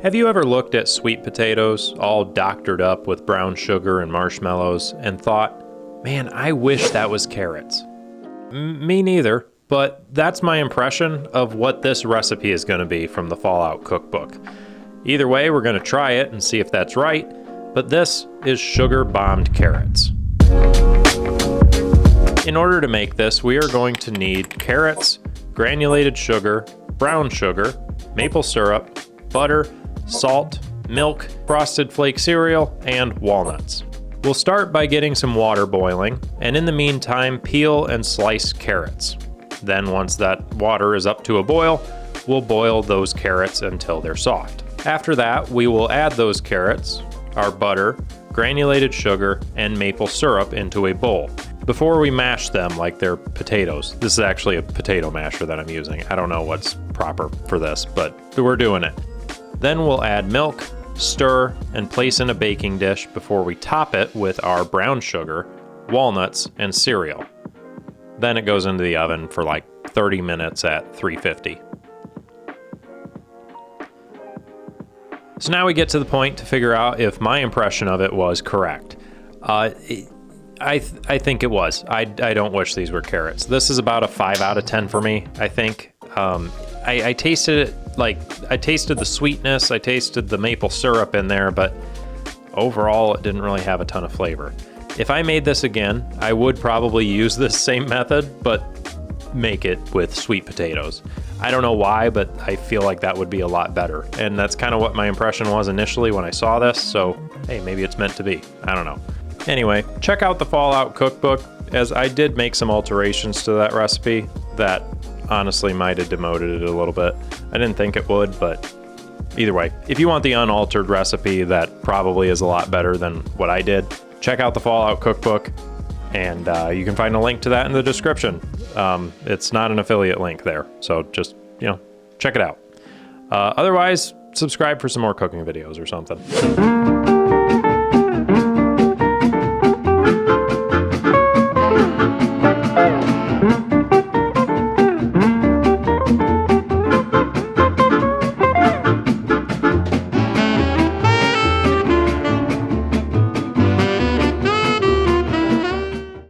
Have you ever looked at sweet potatoes all doctored up with brown sugar and marshmallows and thought, man, I wish that was carrots? Me neither, but that's my impression of what this recipe is going to be from the Fallout cookbook. Either way, we're going to try it and see if that's right, but this is sugar-bombed carrots. In order to make this, we are going to need carrots, granulated sugar, brown sugar, maple syrup, butter, salt, milk, frosted flake cereal, and walnuts. We'll start by getting some water boiling, and in the meantime, peel and slice carrots. Then once that water is up to a boil, we'll boil those carrots until they're soft. After that, we will add those carrots, our butter, granulated sugar, and maple syrup into a bowl. Before we mash them like they're potatoes, this is actually a potato masher that I'm using. I don't know what's proper for this, but we're doing it. Then we'll add milk, stir, and place in a baking dish before we top it with our brown sugar, walnuts, and cereal. Then it goes into the oven for like 30 minutes at 350. So now we get to the point to figure out if my impression of it was correct. I think it was. I don't wish these were carrots. This is about a 5 out of 10 for me, I think. I tasted it, I tasted the sweetness, I tasted the maple syrup in there, but overall it didn't really have a ton of flavor. If I made this again, I would probably use this same method, but make it with sweet potatoes. I don't know why, but I feel like that would be a lot better. And that's kind of what my impression was initially when I saw this, so hey, maybe it's meant to be. I don't know. Anyway, check out the Fallout cookbook, as I did make some alterations to that recipe that honestly might have demoted it a little bit. I didn't think it would, but either way, if you want the unaltered recipe that probably is a lot better than what I did, check out the Fallout cookbook, and you can find a link to that in the description. It's not an affiliate link there, so just, check it out. Otherwise, subscribe for some more cooking videos or something.